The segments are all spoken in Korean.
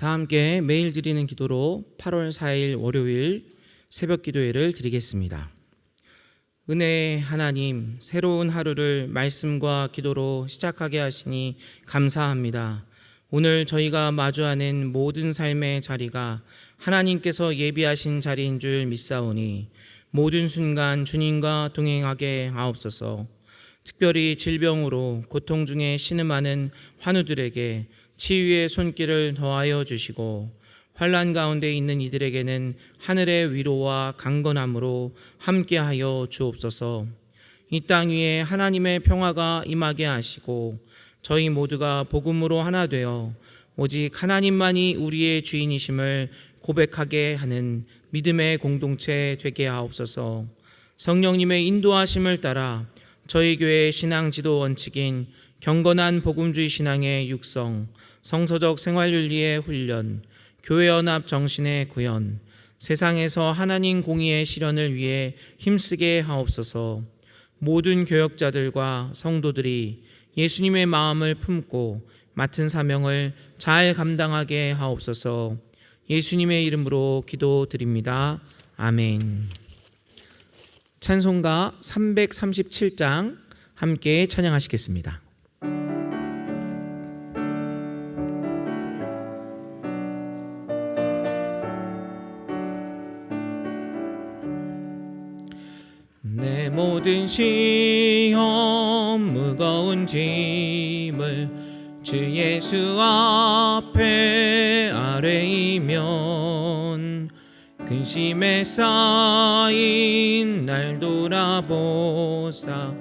다 함께 매일 드리는 기도로 8월 4일 월요일 새벽 기도회를 드리겠습니다. 은혜의 하나님, 새로운 하루를 말씀과 기도로 시작하게 하시니 감사합니다. 오늘 저희가 마주하는 모든 삶의 자리가 하나님께서 예비하신 자리인 줄 믿사오니 모든 순간 주님과 동행하게 하옵소서. 특별히 질병으로 고통 중에 신음하는 환우들에게 치유의 손길을 더하여 주시고, 환난 가운데 있는 이들에게는 하늘의 위로와 강건함으로 함께하여 주옵소서. 이 땅 위에 하나님의 평화가 임하게 하시고, 저희 모두가 복음으로 하나 되어 오직 하나님만이 우리의 주인이심을 고백하게 하는 믿음의 공동체 되게 하옵소서. 성령님의 인도하심을 따라 저희 교회의 신앙 지도 원칙인 경건한 복음주의 신앙의 육성, 성서적 생활윤리의 훈련, 교회 연합 정신의 구현, 세상에서 하나님 공의의 실현을 위해 힘쓰게 하옵소서. 모든 교역자들과 성도들이 예수님의 마음을 품고 맡은 사명을 잘 감당하게 하옵소서. 예수님의 이름으로 기도드립니다. 아멘. 찬송가 337장 함께 찬양하시겠습니다. 내 모든 시험 무거운 짐을 주 예수 앞에 아뢰이면 근심에 쌓인 날 돌아보사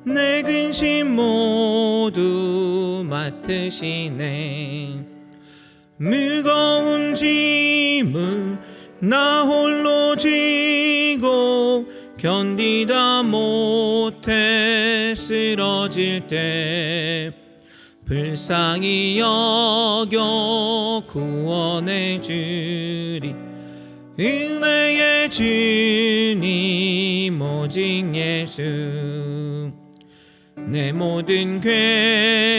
내 근심 모두 맡으시네. 무거운 짐을 나 홀로 지고 견디다 못해 쓰러질 때 불쌍히 여겨 구원해 주리. 은혜의 주님 오직 예수. 내 모든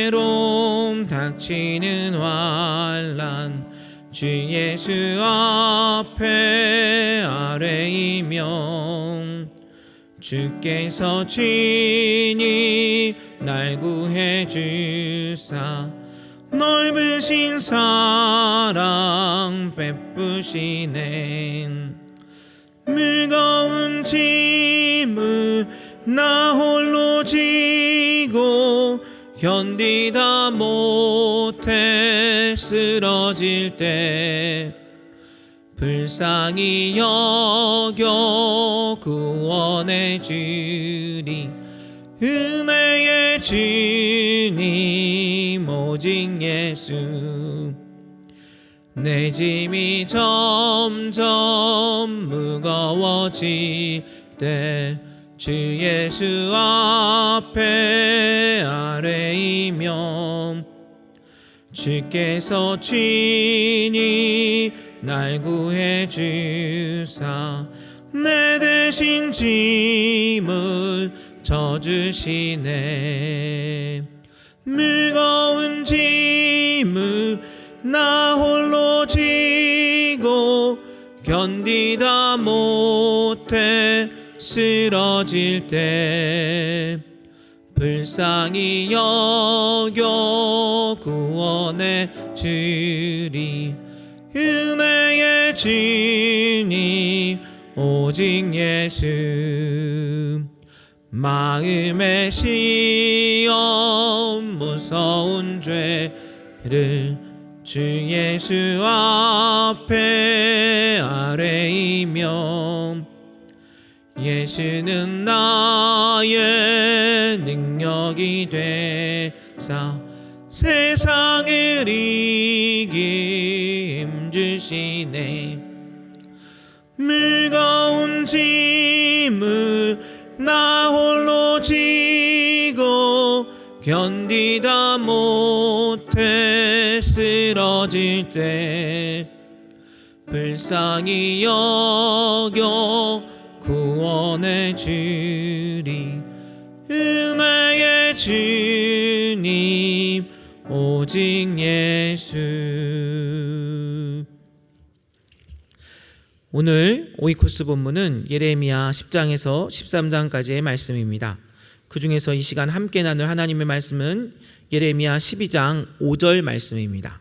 괴로움 닥치는 환난 주 예수 앞에 아뢰이면 주께서 친히 날 구해 주사 넓으신 사랑 베푸시네. 무거운 짐을 나 홀로 지고 견디다 못해 쓰러질 때 불쌍히 여겨 구원해 주리. 은혜의 주님 오직 예수. 내 짐이 점점 무거워질 때 주 예수 앞에 아뢰이면 주께서 친히 날 구해 주사 내 대신 짐을 져주시네. 무거운 짐을 나 홀로 지고 견디다 못해 쓰러질 때 불쌍히 여겨 구원해 주리. 은혜의 주님 오직 예수. 마음의 시험 무서운 죄를 주 예수 앞에 아뢰이면 예수는 나의 능력이 되사 세상을 이기 힘주시네. 무거운 짐을 나 홀로 지고 견디다 못해 쓰러질 때 불쌍히 여겨 구원해 주리. 은혜의 주님 오직 예수. 오늘 오이코스 본문은 예레미야 10장에서 13장까지의 말씀입니다. 그 중에서 이 시간 함께 나눌 하나님의 말씀은 예레미야 12장 5절 말씀입니다.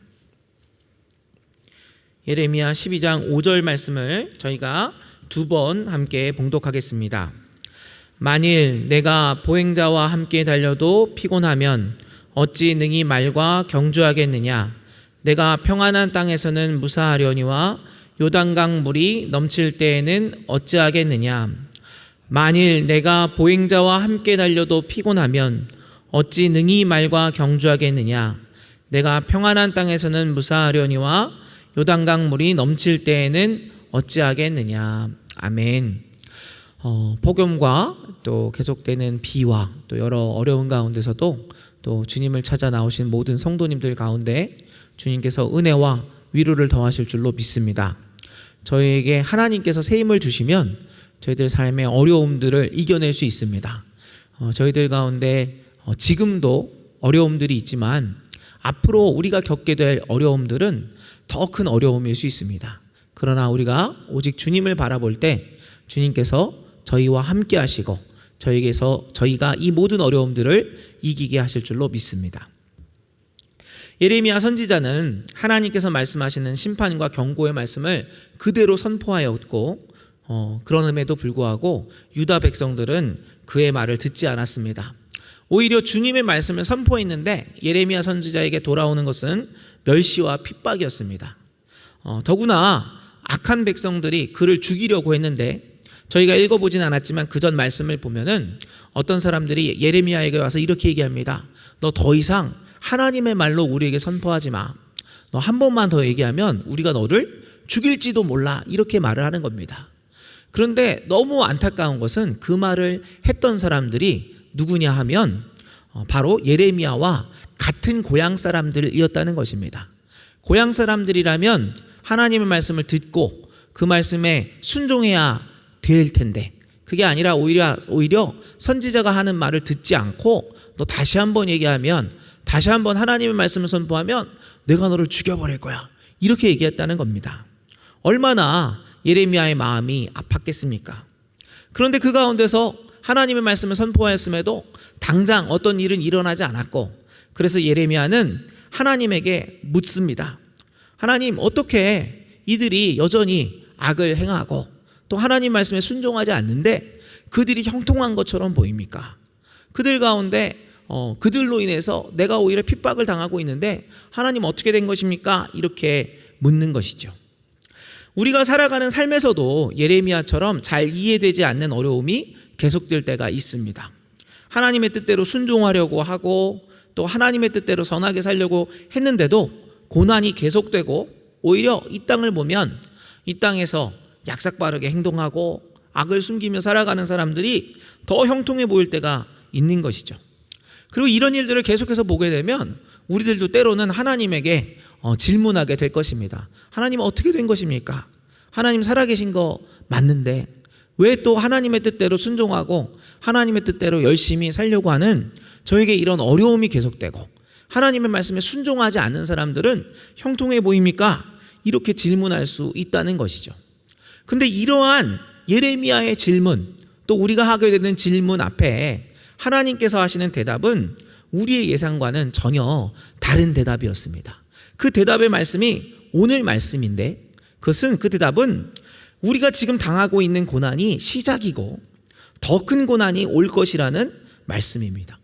예레미야 12장 5절 말씀을 저희가 두 번 함께 봉독하겠습니다. 만일 내가 보행자와 함께 달려도 피곤하면 어찌 능히 말과 경주하겠느냐. 내가 평안한 땅에서는 무사하려니와 요단강 물이 넘칠 때에는 어찌하겠느냐. 만일 내가 보행자와 함께 달려도 피곤하면 어찌 능히 말과 경주하겠느냐. 내가 평안한 땅에서는 무사하려니와 요단강 물이 넘칠 때에는 어찌하겠느냐. 아멘. 폭염과 또 계속되는 비와 또 여러 어려운 가운데서도 또 주님을 찾아 나오신 모든 성도님들 가운데 주님께서 은혜와 위로를 더하실 줄로 믿습니다. 저희에게 하나님께서 새 힘을 주시면 저희들 삶의 어려움들을 이겨낼 수 있습니다. 저희들 가운데 지금도 어려움들이 있지만 앞으로 우리가 겪게 될 어려움들은 더 큰 어려움일 수 있습니다. 그러나 우리가 오직 주님을 바라볼 때 주님께서 저희와 함께 하시고 저희가 이 모든 어려움들을 이기게 하실 줄로 믿습니다. 예레미야 선지자는 하나님께서 말씀하시는 심판과 경고의 말씀을 그대로 선포하였고 그럼에도 불구하고 유다 백성들은 그의 말을 듣지 않았습니다. 오히려 주님의 말씀을 선포했는데 예레미야 선지자에게 돌아오는 것은 멸시와 핍박이었습니다. 더구나 악한 백성들이 그를 죽이려고 했는데 저희가 읽어보진 않았지만 그 전 말씀을 보면은 어떤 사람들이 예레미야에게 와서 이렇게 얘기합니다. 너 더 이상 하나님의 말로 우리에게 선포하지 마. 너 한 번만 더 얘기하면 우리가 너를 죽일지도 몰라. 이렇게 말을 하는 겁니다. 그런데 너무 안타까운 것은 그 말을 했던 사람들이 누구냐 하면 바로 예레미야와 같은 고향 사람들이었다는 것입니다. 고향 사람들이라면 하나님의 말씀을 듣고 그 말씀에 순종해야 될 텐데 그게 아니라 오히려 선지자가 하는 말을 듣지 않고 너 다시 한번 얘기하면 다시 한번 하나님의 말씀을 선포하면 내가 너를 죽여버릴 거야. 이렇게 얘기했다는 겁니다. 얼마나 예레미야의 마음이 아팠겠습니까? 그런데 그 가운데서 하나님의 말씀을 선포하였음에도 당장 어떤 일은 일어나지 않았고 그래서 예레미야는 하나님에게 묻습니다. 하나님, 어떻게 이들이 여전히 악을 행하고 또 하나님 말씀에 순종하지 않는데 그들이 형통한 것처럼 보입니까? 그들 가운데 그들로 인해서 내가 오히려 핍박을 당하고 있는데 하나님 어떻게 된 것입니까? 이렇게 묻는 것이죠. 우리가 살아가는 삶에서도 예레미야처럼 잘 이해되지 않는 어려움이 계속될 때가 있습니다. 하나님의 뜻대로 순종하려고 하고 또 하나님의 뜻대로 선하게 살려고 했는데도 고난이 계속되고 오히려 이 땅을 보면 이 땅에서 약삭빠르게 행동하고 악을 숨기며 살아가는 사람들이 더 형통해 보일 때가 있는 것이죠. 그리고 이런 일들을 계속해서 보게 되면 우리들도 때로는 하나님에게 질문하게 될 것입니다. 하나님 어떻게 된 것입니까? 하나님 살아계신 거 맞는데 왜 또 하나님의 뜻대로 순종하고 하나님의 뜻대로 열심히 살려고 하는 저에게 이런 어려움이 계속되고 하나님의 말씀에 순종하지 않는 사람들은 형통해 보입니까? 이렇게 질문할 수 있다는 것이죠. 근데 이러한 예레미야의 질문 또 우리가 하게 되는 질문 앞에 하나님께서 하시는 대답은 우리의 예상과는 전혀 다른 대답이었습니다. 그 대답의 말씀이 오늘 말씀인데 그 대답은 우리가 지금 당하고 있는 고난이 시작이고 더 큰 고난이 올 것이라는 말씀입니다.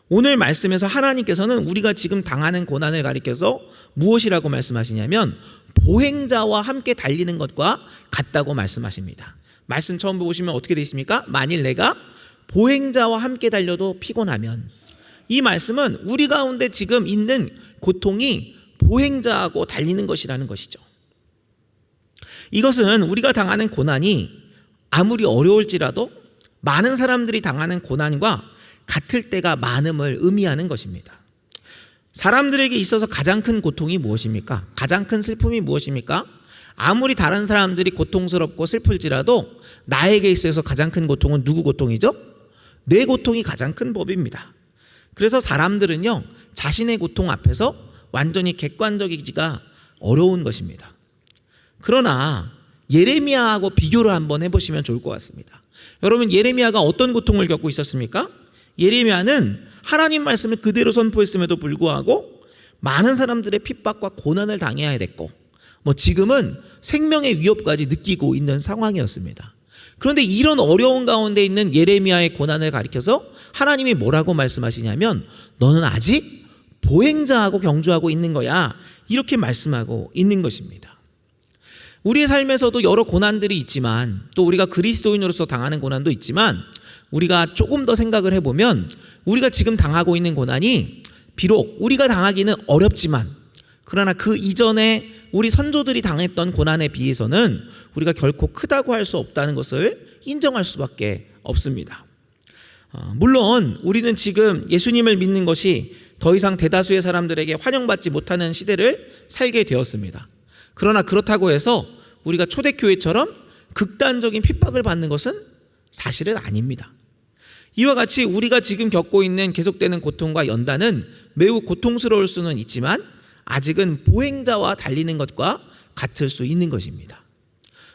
오늘 말씀에서 하나님께서는 우리가 지금 당하는 고난을 가리켜서 무엇이라고 말씀하시냐면 보행자와 함께 달리는 것과 같다고 말씀하십니다. 말씀 처음 보시면 어떻게 되어 있습니까? 만일 내가 보행자와 함께 달려도 피곤하면, 이 말씀은 우리 가운데 지금 있는 고통이 보행자하고 달리는 것이라는 것이죠. 이것은 우리가 당하는 고난이 아무리 어려울지라도 많은 사람들이 당하는 고난과 같을 때가 많음을 의미하는 것입니다. 사람들에게 있어서 가장 큰 고통이 무엇입니까? 가장 큰 슬픔이 무엇입니까? 아무리 다른 사람들이 고통스럽고 슬플지라도 나에게 있어서 가장 큰 고통은 누구 고통이죠? 내 고통이 가장 큰 법입니다. 그래서 사람들은요, 자신의 고통 앞에서 완전히 객관적이기가 어려운 것입니다. 그러나 예레미야하고 비교를 한번 해보시면 좋을 것 같습니다. 여러분, 예레미야가 어떤 고통을 겪고 있었습니까? 예레미야는 하나님 말씀을 그대로 선포했음에도 불구하고 많은 사람들의 핍박과 고난을 당해야 됐고, 지금은 생명의 위협까지 느끼고 있는 상황이었습니다. 그런데 이런 어려운 가운데 있는 예레미야의 고난을 가리켜서 하나님이 뭐라고 말씀하시냐면, 너는 아직 보행자하고 경주하고 있는 거야, 이렇게 말씀하고 있는 것입니다. 우리의 삶에서도 여러 고난들이 있지만, 또 우리가 그리스도인으로서 당하는 고난도 있지만, 우리가 조금 더 생각을 해보면 우리가 지금 당하고 있는 고난이 비록 우리가 당하기는 어렵지만, 그러나 그 이전에 우리 선조들이 당했던 고난에 비해서는 우리가 결코 크다고 할 수 없다는 것을 인정할 수밖에 없습니다. 물론 우리는 지금 예수님을 믿는 것이 더 이상 대다수의 사람들에게 환영받지 못하는 시대를 살게 되었습니다. 그러나 그렇다고 해서 우리가 초대교회처럼 극단적인 핍박을 받는 것은 사실은 아닙니다. 이와 같이 우리가 지금 겪고 있는 계속되는 고통과 연단은 매우 고통스러울 수는 있지만 아직은 보행자와 달리는 것과 같을 수 있는 것입니다.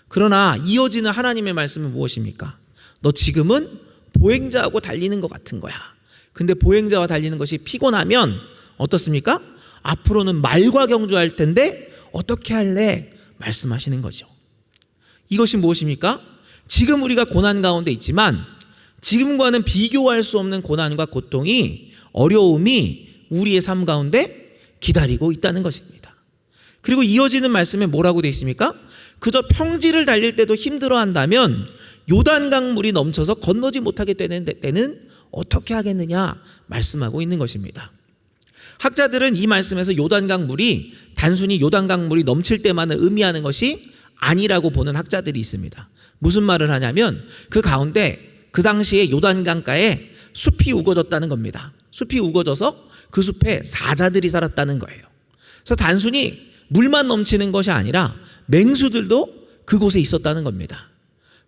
그러나 이어지는 하나님의 말씀은 무엇입니까? 너 지금은 보행자하고 달리는 것 같은 거야. 근데 보행자와 달리는 것이 피곤하면 어떻습니까? 앞으로는 말과 경주할 텐데 어떻게 할래? 말씀하시는 거죠. 이것이 무엇입니까? 지금 우리가 고난 가운데 있지만 지금과는 비교할 수 없는 고난과 고통이, 어려움이 우리의 삶 가운데 기다리고 있다는 것입니다. 그리고 이어지는 말씀에 뭐라고 되어 있습니까? 그저 평지를 달릴 때도 힘들어 한다면 요단강 물이 넘쳐서 건너지 못하게 되는 때는 어떻게 하겠느냐 말씀하고 있는 것입니다. 학자들은 이 말씀에서 요단강 물이 단순히 요단강 물이 넘칠 때만을 의미하는 것이 아니라고 보는 학자들이 있습니다. 무슨 말을 하냐면 그 가운데 그 당시에 요단강가에 숲이 우거졌다는 겁니다. 숲이 우거져서 그 숲에 사자들이 살았다는 거예요. 그래서 단순히 물만 넘치는 것이 아니라 맹수들도 그곳에 있었다는 겁니다.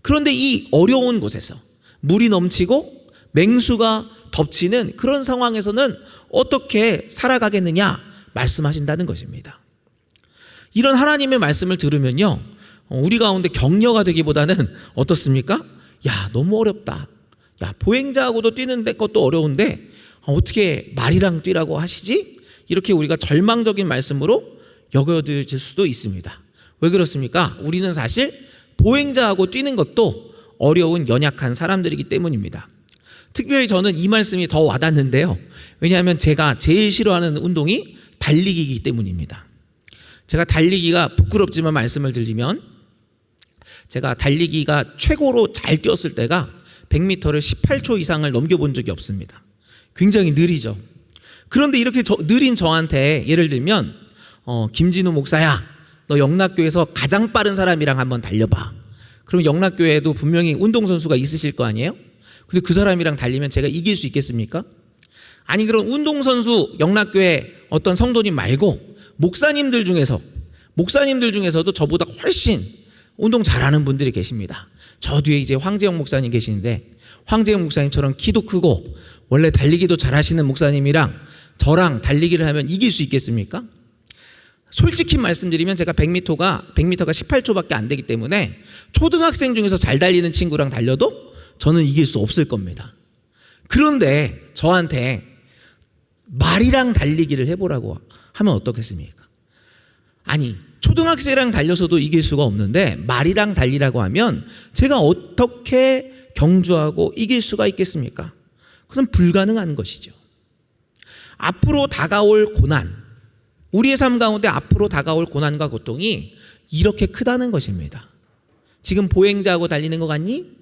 그런데 이 어려운 곳에서 물이 넘치고 맹수가 덮치는 그런 상황에서는 어떻게 살아가겠느냐 말씀하신다는 것입니다. 이런 하나님의 말씀을 들으면요, 우리 가운데 격려가 되기보다는 어떻습니까? 야, 너무 어렵다. 야, 보행자하고도 뛰는 것도 어려운데 어떻게 말이랑 뛰라고 하시지? 이렇게 우리가 절망적인 말씀으로 여겨질 수도 있습니다. 왜 그렇습니까? 우리는 사실 보행자하고 뛰는 것도 어려운 연약한 사람들이기 때문입니다. 특별히 저는 이 말씀이 더 와닿는데요. 왜냐하면 제가 제일 싫어하는 운동이 달리기이기 때문입니다. 제가 달리기가 부끄럽지만 말씀을 드리면 제가 달리기가 최고로 잘 뛰었을 때가 100m를 18초 이상을 넘겨본 적이 없습니다. 굉장히 느리죠. 그런데 이렇게 느린 저한테 예를 들면 김진우 목사야, 너 영락교에서 가장 빠른 사람이랑 한번 달려봐. 그럼 영락교에도 분명히 운동선수가 있으실 거 아니에요? 근데 그 사람이랑 달리면 제가 이길 수 있겠습니까? 아니, 그런 운동선수 영락교회 어떤 성도님 말고 목사님들 중에서도 저보다 훨씬 운동 잘하는 분들이 계십니다. 저 뒤에 이제 황재영 목사님 계시는데, 황재영 목사님처럼 키도 크고 원래 달리기도 잘하시는 목사님이랑 저랑 달리기를 하면 이길 수 있겠습니까? 솔직히 말씀드리면 제가 100m가 18초밖에 안 되기 때문에 초등학생 중에서 잘 달리는 친구랑 달려도 저는 이길 수 없을 겁니다. 그런데 저한테 말이랑 달리기를 해보라고 하면 어떻겠습니까? 아니, 초등학생이랑 달려서도 이길 수가 없는데 말이랑 달리라고 하면 제가 어떻게 경주하고 이길 수가 있겠습니까? 그것은 불가능한 것이죠. 앞으로 다가올 고난, 우리의 삶 가운데 앞으로 다가올 고난과 고통이 이렇게 크다는 것입니다. 지금 보행자하고 달리는 것 같니?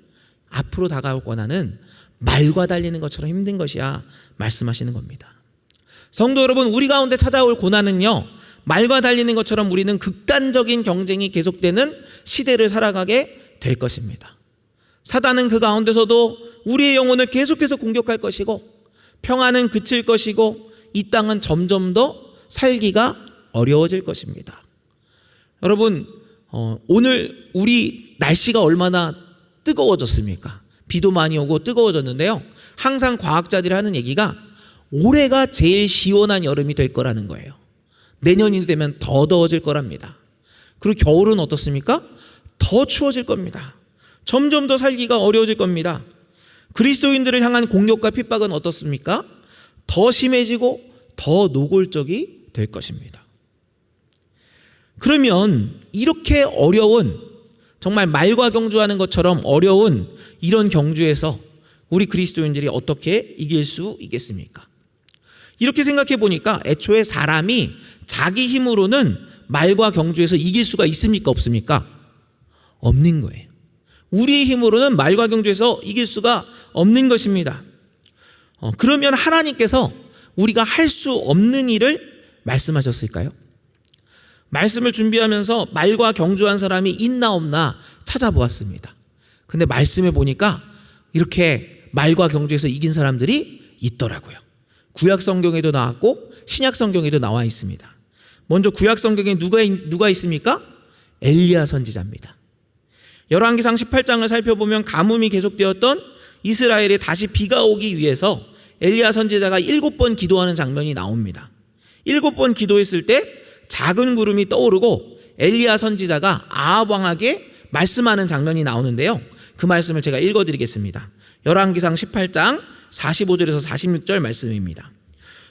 앞으로 다가올 고난은 말과 달리는 것처럼 힘든 것이야 말씀하시는 겁니다. 성도 여러분, 우리 가운데 찾아올 고난은요, 말과 달리는 것처럼 우리는 극단적인 경쟁이 계속되는 시대를 살아가게 될 것입니다. 사단은 그 가운데서도 우리의 영혼을 계속해서 공격할 것이고, 평안은 그칠 것이고, 이 땅은 점점 더 살기가 어려워질 것입니다. 여러분, 오늘 우리 날씨가 얼마나 뜨거워졌습니까? 비도 많이 오고 뜨거워졌는데요, 항상 과학자들이 하는 얘기가 올해가 제일 시원한 여름이 될 거라는 거예요. 내년이 되면 더 더워질 거랍니다. 그리고 겨울은 어떻습니까? 더 추워질 겁니다. 점점 더 살기가 어려워질 겁니다. 그리스도인들을 향한 공격과 핍박은 어떻습니까? 더 심해지고 더 노골적이 될 것입니다. 그러면 이렇게 어려운, 정말 말과 경주하는 것처럼 어려운 이런 경주에서 우리 그리스도인들이 어떻게 이길 수 있겠습니까? 이렇게 생각해 보니까 애초에 사람이 자기 힘으로는 말과 경주에서 이길 수가 있습니까? 없습니까? 없는 거예요. 우리의 힘으로는 말과 경주에서 이길 수가 없는 것입니다. 그러면 하나님께서 우리가 할 수 없는 일을 말씀하셨을까요? 말씀을 준비하면서 말과 경주한 사람이 있나 없나 찾아보았습니다. 근데 말씀해 보니까 이렇게 말과 경주에서 이긴 사람들이 있더라고요. 구약 성경에도 나왔고 신약 성경에도 나와 있습니다. 먼저 구약 성경에 누가 있습니까? 엘리야 선지자입니다. 열왕기상 18장을 살펴보면 가뭄이 계속되었던 이스라엘에 다시 비가 오기 위해서 엘리야 선지자가 7번 기도하는 장면이 나옵니다. 7번 기도했을 때 작은 구름이 떠오르고 엘리야 선지자가 아합 왕에게 말씀하는 장면이 나오는데요. 그 말씀을 제가 읽어드리겠습니다. 열왕기상 18장 45절에서 46절 말씀입니다.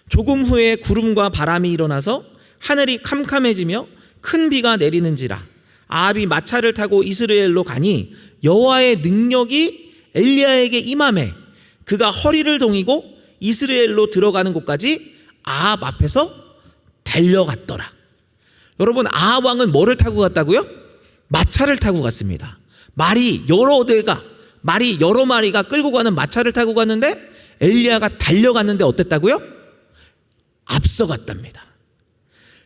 조금 후에 구름과 바람이 일어나서 하늘이 캄캄해지며 큰 비가 내리는지라 아합이 마차를 타고 이스라엘로 가니 여호와의 능력이 엘리야에게 임하매 그가 허리를 동이고 이스라엘로 들어가는 곳까지 아합 앞에서 달려갔더라. 여러분, 아합 왕은 뭐를 타고 갔다고요? 마차를 타고 갔습니다. 말이 여러 마리가 끌고 가는 마차를 타고 갔는데 엘리야가 달려갔는데 어땠다고요? 앞서갔답니다.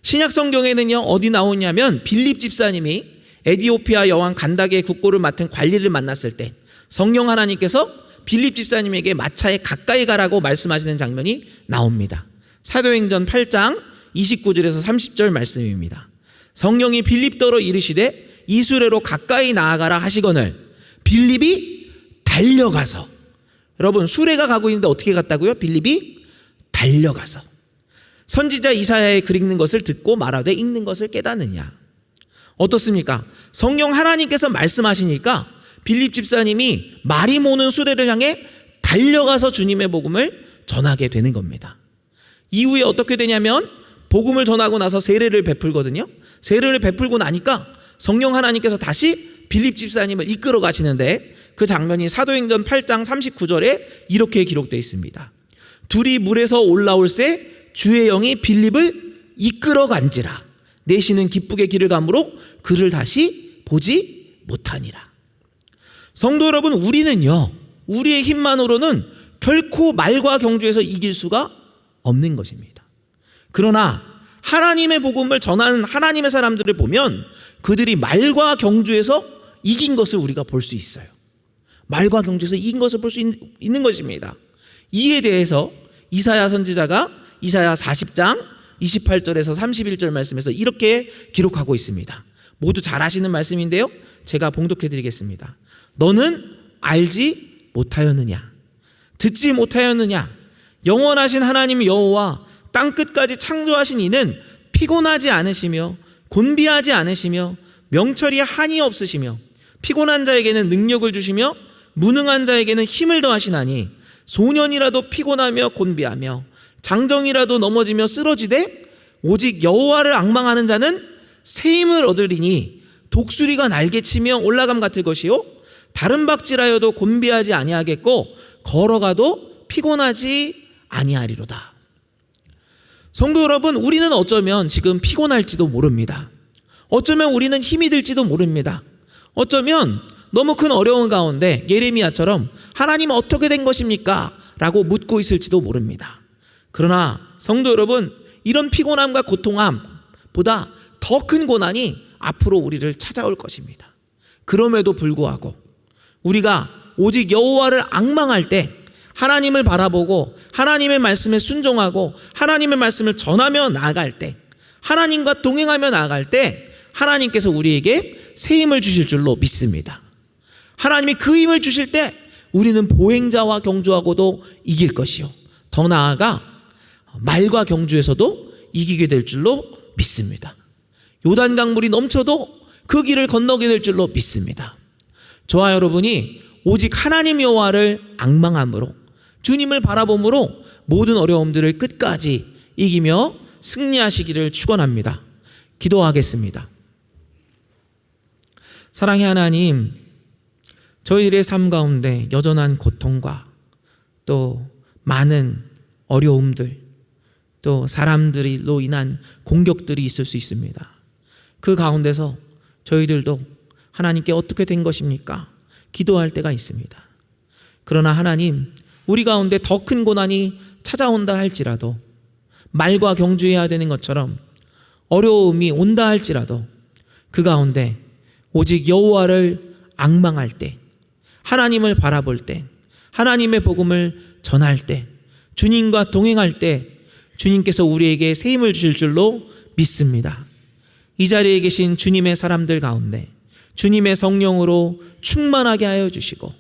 신약 성경에는요, 어디 나오냐면 빌립 집사님이 에디오피아 여왕 간다게의 국고를 맡은 관리를 만났을 때 성령 하나님께서 빌립 집사님에게 마차에 가까이 가라고 말씀하시는 장면이 나옵니다. 사도행전 8장 29절에서 30절 말씀입니다. 성령이 빌립더러 이르시되 이수레로 가까이 나아가라 하시거늘 빌립이 달려가서, 여러분 수레가 가고 있는데 어떻게 갔다고요? 빌립이 달려가서 선지자 이사야의 글 읽는 것을 듣고 말하되 읽는 것을 깨닫느냐. 어떻습니까? 성령 하나님께서 말씀하시니까 빌립 집사님이 말이 모는 수레를 향해 달려가서 주님의 복음을 전하게 되는 겁니다. 이후에 어떻게 되냐면 복음을 전하고 나서 세례를 베풀거든요. 세례를 베풀고 나니까 성령 하나님께서 다시 빌립 집사님을 이끌어 가시는데 그 장면이 사도행전 8장 39절에 이렇게 기록되어 있습니다. 둘이 물에서 올라올새 주의 영이 빌립을 이끌어 간지라 내시는 기쁘게 길을 가므로 그를 다시 보지 못하니라. 성도 여러분, 우리는요, 우리의 힘만으로는 결코 말과 경주에서 이길 수가 없는 것입니다. 그러나 하나님의 복음을 전하는 하나님의 사람들을 보면 그들이 말과 경주에서 이긴 것을 우리가 볼 수 있어요. 말과 경주에서 이긴 것을 볼 수 있는 것입니다. 이에 대해서 이사야 선지자가 이사야 40장 28절에서 31절 말씀에서 이렇게 기록하고 있습니다. 모두 잘 아시는 말씀인데요, 제가 봉독해 드리겠습니다. 너는 알지 못하였느냐? 듣지 못하였느냐? 영원하신 하나님 여호와 땅끝까지 창조하신 이는 피곤하지 않으시며 곤비하지 않으시며 명철이 한이 없으시며 피곤한 자에게는 능력을 주시며 무능한 자에게는 힘을 더하시나니 소년이라도 피곤하며 곤비하며 장정이라도 넘어지며 쓰러지되 오직 여호와를 앙망하는 자는 새 힘을 얻으리니 독수리가 날개치며 올라감 같을 것이요 다른 박질하여도 곤비하지 아니하겠고 걸어가도 피곤하지 아니하리로다. 성도 여러분, 우리는 어쩌면 지금 피곤할지도 모릅니다. 어쩌면 우리는 힘이 들지도 모릅니다. 어쩌면 너무 큰 어려운 가운데 예레미야처럼 하나님 어떻게 된 것입니까? 라고 묻고 있을지도 모릅니다. 그러나 성도 여러분, 이런 피곤함과 고통함보다 더 큰 고난이 앞으로 우리를 찾아올 것입니다. 그럼에도 불구하고 우리가 오직 여호와를 앙망할 때, 하나님을 바라보고 하나님의 말씀에 순종하고 하나님의 말씀을 전하며 나아갈 때, 하나님과 동행하며 나아갈 때 하나님께서 우리에게 새 힘을 주실 줄로 믿습니다. 하나님이 그 힘을 주실 때 우리는 보행자와 경주하고도 이길 것이요 더 나아가 말과 경주에서도 이기게 될 줄로 믿습니다. 요단강 물이 넘쳐도 그 길을 건너게 될 줄로 믿습니다. 저와 여러분이 오직 하나님 여호와를 앙망함으로 주님을 바라봄으로 모든 어려움들을 끝까지 이기며 승리하시기를 축원합니다. 기도하겠습니다. 사랑의 하나님, 저희들의 삶 가운데 여전한 고통과 또 많은 어려움들, 또 사람들로 인한 공격들이 있을 수 있습니다. 그 가운데서 저희들도 하나님께 어떻게 된 것입니까? 기도할 때가 있습니다. 그러나 하나님, 우리 가운데 더 큰 고난이 찾아온다 할지라도, 말과 경주해야 되는 것처럼 어려움이 온다 할지라도 그 가운데 오직 여호와를 앙망할 때, 하나님을 바라볼 때, 하나님의 복음을 전할 때, 주님과 동행할 때 주님께서 우리에게 새 힘을 주실 줄로 믿습니다. 이 자리에 계신 주님의 사람들 가운데 주님의 성령으로 충만하게 하여 주시고,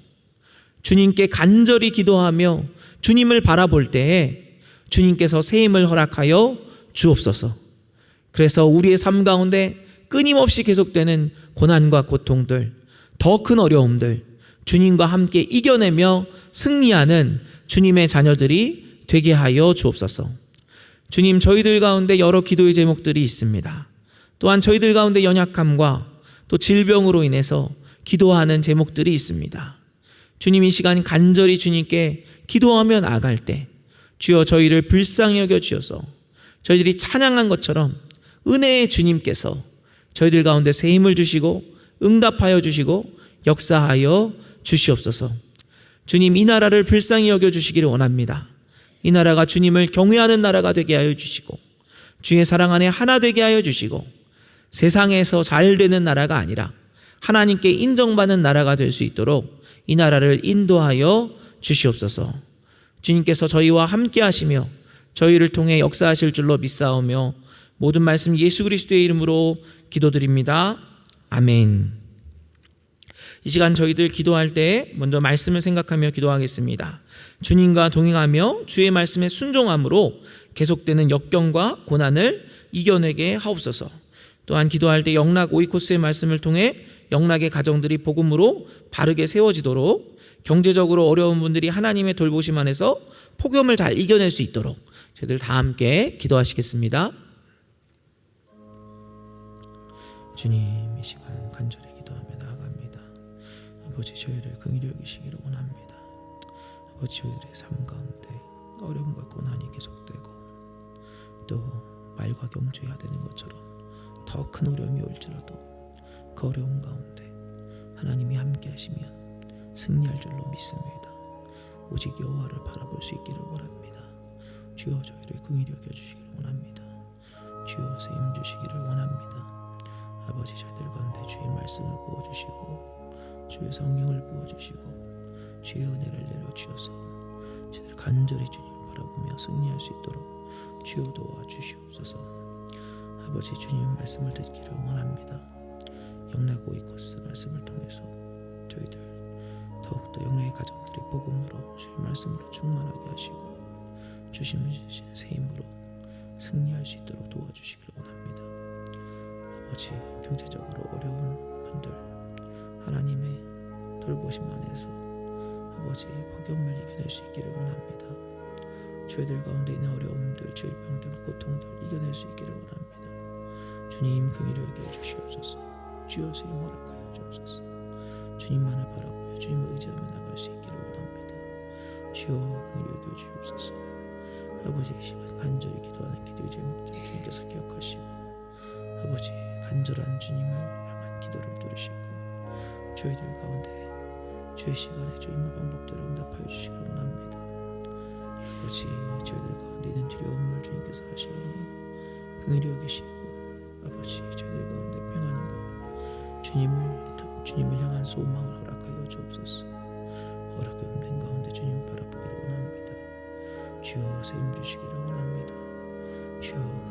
주님께 간절히 기도하며 주님을 바라볼 때에 주님께서 새 힘을 허락하여 주옵소서. 그래서 우리의 삶 가운데 끊임없이 계속되는 고난과 고통들, 더 큰 어려움들 주님과 함께 이겨내며 승리하는 주님의 자녀들이 되게 하여 주옵소서. 주님, 저희들 가운데 여러 기도의 제목들이 있습니다. 또한 저희들 가운데 연약함과 또 질병으로 인해서 기도하는 제목들이 있습니다. 주님, 이 시간 간절히 주님께 기도하며 나아갈 때 주여 저희를 불쌍히 여겨 주셔서 저희들이 찬양한 것처럼 은혜의 주님께서 저희들 가운데 새 힘을 주시고 응답하여 주시고 역사하여 주시옵소서. 주님, 이 나라를 불쌍히 여겨 주시기를 원합니다. 이 나라가 주님을 경외하는 나라가 되게 하여 주시고 주의 사랑 안에 하나 되게 하여 주시고 세상에서 잘 되는 나라가 아니라 하나님께 인정받는 나라가 될 수 있도록 이 나라를 인도하여 주시옵소서. 주님께서 저희와 함께 하시며 저희를 통해 역사하실 줄로 믿사오며 모든 말씀 예수 그리스도의 이름으로 기도드립니다. 아멘. 이 시간 저희들 기도할 때 먼저 말씀을 생각하며 기도하겠습니다. 주님과 동행하며 주의 말씀에 순종함으로 계속되는 역경과 고난을 이겨내게 하옵소서. 또한 기도할 때 영락 오이코스의 말씀을 통해 영락의 가정들이 복음으로 바르게 세워지도록, 경제적으로 어려운 분들이 하나님의 돌보심 안에서 폭염을 잘 이겨낼 수 있도록 저희들 다 함께 기도하시겠습니다. 주님, 이 시간 간절히 기도하며 나아갑니다. 아버지, 저희를 긍휼히 여기시기를 원합니다. 아버지, 저희들의 삶 가운데 어려움과 고난이 계속되고 또 말과 경주해야 되는 것처럼 더 큰 어려움이 올지라도 그 어려움 가운데 하나님이 함께 하시면 승리할 줄로 믿습니다. 오직 여호와를 바라볼 수 있기를 원합니다. 주여 저희를 긍휼히 여겨주시기를 원합니다. 주여 새 힘 주시기를 원합니다. 아버지, 저희들 가운데 주의 말씀을 부어주시고 주의 성령을 부어주시고 주의 은혜를 내려주셔서 저희들 간절히 주님을 바라보며 승리할 수 있도록 주여 도와주시옵소서. 아버지, 주님 말씀을 듣기를 원합니다. 영락 오이코스 말씀을 통해서 저희들 더욱더 영락의 가정들이 복음으로 주의 말씀으로 충만하게 하시고 주신 새 힘으로 승리할 수 있도록 도와주시기를 원합니다. 아버지, 경제적으로 어려운 분들 하나님의 돌보심 안에서 아버지 폭염을 이겨낼 수 있기를 원합니다. 저희들 가운데 있는 어려움들, 질병들, 고통들 이겨낼 수 있기를 원합니다. 주님, 긍휼히 여겨 주시옵소서. 주여 새 힘 허락하여 주옵소서. 주님만을 바라보며 주님을 의지하며 나갈 수 있기를 원합니다. 주여 긍휼히 여겨 주시옵소서. 아버지, 이 시간 간절히 기도하는 기도의 제목들 주님께서 기억하시고 아버지, 간절한 주님을 향한 기도를 들으시고 저희들 가운데 주의 시간에 주님의 방법대로 응답하여 주시기를 원합니다. 아버지, 저희들 가운데 있는 두려움을 주님께서 하시오니 긍휼히 여기시고 아버지, 저희들 가운데 평안과 주님을 향한 소망을 허락하여 주옵소서. 어렵게 힘든 가운데 주님 바라보기를 원합니다. 주여 새 힘 주시기를 원합니다. 주여